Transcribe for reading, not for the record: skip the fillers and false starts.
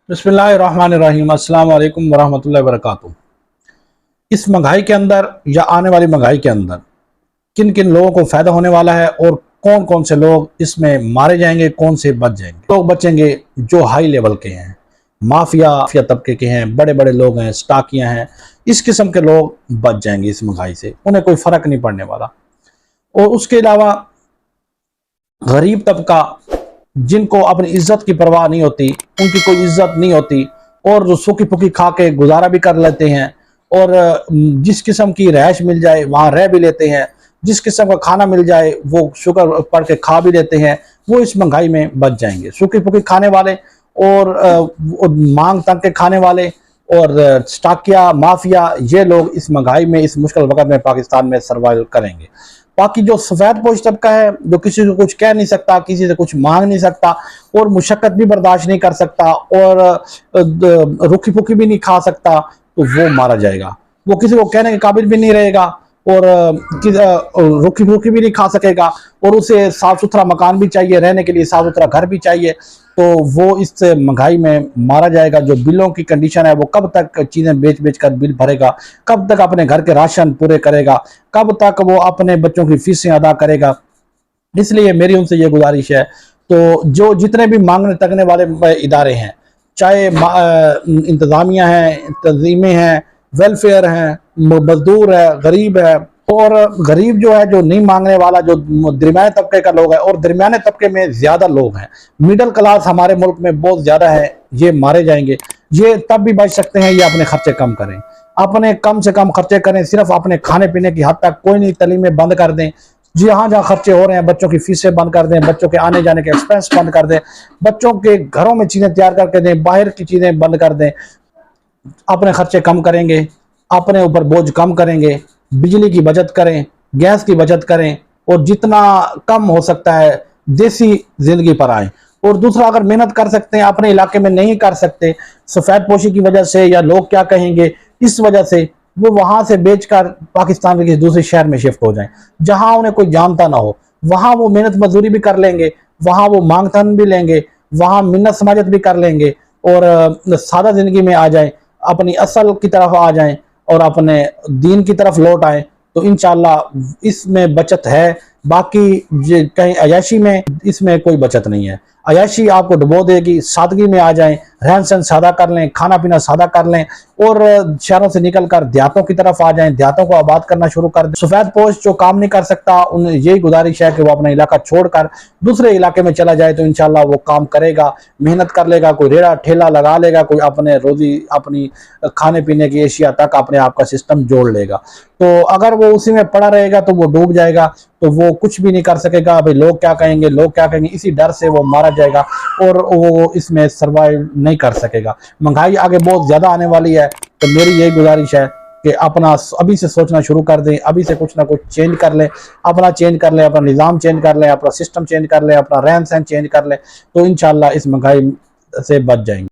बिस्मिल्लाहिर्रहमानिर्रहीम, अस्सलाम वालेकुम वरहमतुल्लाहि वबरकातुहू। इस महंगाई के अंदर या आने वाली महंगाई के अंदर किन किन लोगों को फ़ायदा होने वाला है और कौन कौन से लोग इसमें मारे जाएंगे, कौन से बच जाएंगे। लोग बचेंगे जो हाई लेवल के हैं, माफिया तबके के हैं, बड़े बड़े लोग हैं, स्टाकियाँ हैं, इस किस्म के लोग बच जाएंगे इस महंगाई से, उन्हें कोई फ़र्क नहीं पड़ने वाला। और उसके अलावा गरीब तबका, जिनको अपनी इज्जत की परवाह नहीं होती, उनकी कोई इज्जत नहीं होती और जो सूखी फूकी खा के गुजारा भी कर लेते हैं और जिस किस्म की रहायश मिल जाए वहाँ रह भी लेते हैं, जिस किस्म का खाना मिल जाए वो शुगर पड़ के खा भी लेते हैं, वो इस महंगाई में बच जाएंगे। सूखी फूकी खाने वाले और मांग तक के खाने वाले और स्टाकिया माफिया, ये लोग इस महंगाई में, इस मुश्किल वक्त में पाकिस्तान में सर्वाइव करेंगे। बाकी जो सफ़ेद पोश तबका है, जो किसी को कुछ कह नहीं सकता, किसी से कुछ मांग नहीं सकता और मुशक्कत भी बर्दाश्त नहीं कर सकता और रुखी फुकी भी नहीं खा सकता, तो वो मारा जाएगा। वो किसी को कहने के काबिल भी नहीं रहेगा और रुखी फुकी भी नहीं खा सकेगा और उसे साफ सुथरा मकान भी चाहिए, रहने के लिए साफ सुथरा घर भी चाहिए, तो वो इस महंगाई में मारा जाएगा। जो बिलों की कंडीशन है, वो कब तक चीज़ें बेच बेच कर बिल भरेगा, कब तक अपने घर के राशन पूरे करेगा, कब तक वो अपने बच्चों की फीसें अदा करेगा। इसलिए मेरी उनसे ये गुजारिश है, तो जो जितने भी मांगने तकने वाले इदारे हैं, चाहे इंतज़ामिया हैं, तंजीमें हैं, वेलफेयर हैं, मजदूर है, गरीब है, और गरीब जो है, जो नहीं मांगने वाला, जो दरमियाने तबके का लोग है, और दरमियाने तबके में ज़्यादा लोग हैं, मिडिल क्लास हमारे मुल्क में बहुत ज़्यादा है, ये मारे जाएंगे। ये तब भी बच सकते हैं, ये अपने खर्चे कम करें, अपने कम से कम खर्चे करें, सिर्फ अपने खाने पीने की हद तक, कोई नहीं तलीमें बंद कर दें, जहाँ जहाँ खर्चे हो रहे हैं बच्चों की फीसें बंद कर दें, बच्चों के आने जाने के एक्सपेंस बंद कर दें, बच्चों के घरों में चीज़ें तैयार करके दें, बाहर की चीज़ें बंद कर दें। अपने खर्चे कम करेंगे, अपने ऊपर बोझ कम करेंगे, बिजली की बचत करें, गैस की बचत करें और जितना कम हो सकता है देसी ज़िंदगी पर आएँ। और दूसरा, अगर मेहनत कर सकते हैं, अपने इलाके में नहीं कर सकते सफ़ेद पोशी की वजह से या लोग क्या कहेंगे इस वजह से, वो वहाँ से बेचकर पाकिस्तान के किसी दूसरे शहर में शिफ्ट हो जाएं, जहाँ उन्हें कोई जानता ना हो। वहाँ वो मेहनत मजदूरी भी कर लेंगे, वहाँ वो मांगतन भी लेंगे, वहाँ मिन्नत समाजत भी कर लेंगे और सादा ज़िंदगी में आ जाएं, अपनी असल की तरफ आ जाएं और अपने दीन की तरफ लौट आएँ, तो इंशाल्लाह इसमें बचत है। बाकी कहीं अयाशी में, इसमें कोई बचत नहीं है। अयाशी आपको डुबो देगी। सादगी में आ जाएं, रहन सहन सादा कर लें, खाना पीना सादा कर लें और शहरों से निकल कर देहातों की तरफ आ जाएं, देहातों को आबाद करना शुरू कर दें। सफ़ेद पोश जो काम नहीं कर सकता, उन्हें यही गुजारिश है कि वो अपना इलाका छोड़कर दूसरे इलाके में चला जाए, तो इंशाल्लाह वो काम करेगा, मेहनत कर लेगा, कोई रेड़ा ठेला लगा लेगा, कोई अपने रोजी, अपनी खाने पीने की एशिया तक अपने आप का सिस्टम जोड़ लेगा। तो अगर वो उसी में पड़ा रहेगा तो वो डूब जाएगा, तो वो कुछ भी नहीं कर सकेगा। भाई लोग क्या कहेंगे, लोग क्या कहेंगे, इसी डर से वो मारा जाएगा और वो इसमें सर्वाइव नहीं कर सकेगा। महंगाई आगे बहुत ज़्यादा आने वाली है, तो मेरी यही गुजारिश है कि अपना अभी से सोचना शुरू कर दें, अभी से कुछ ना कुछ चेंज कर लें, अपना चेंज कर लें, अपना निज़ाम चेंज कर लें, अपना सिस्टम चेंज कर लें, अपना रहन सहन चेंज कर लें, तो इंशाल्लाह इस महंगाई से बच जाएंगे।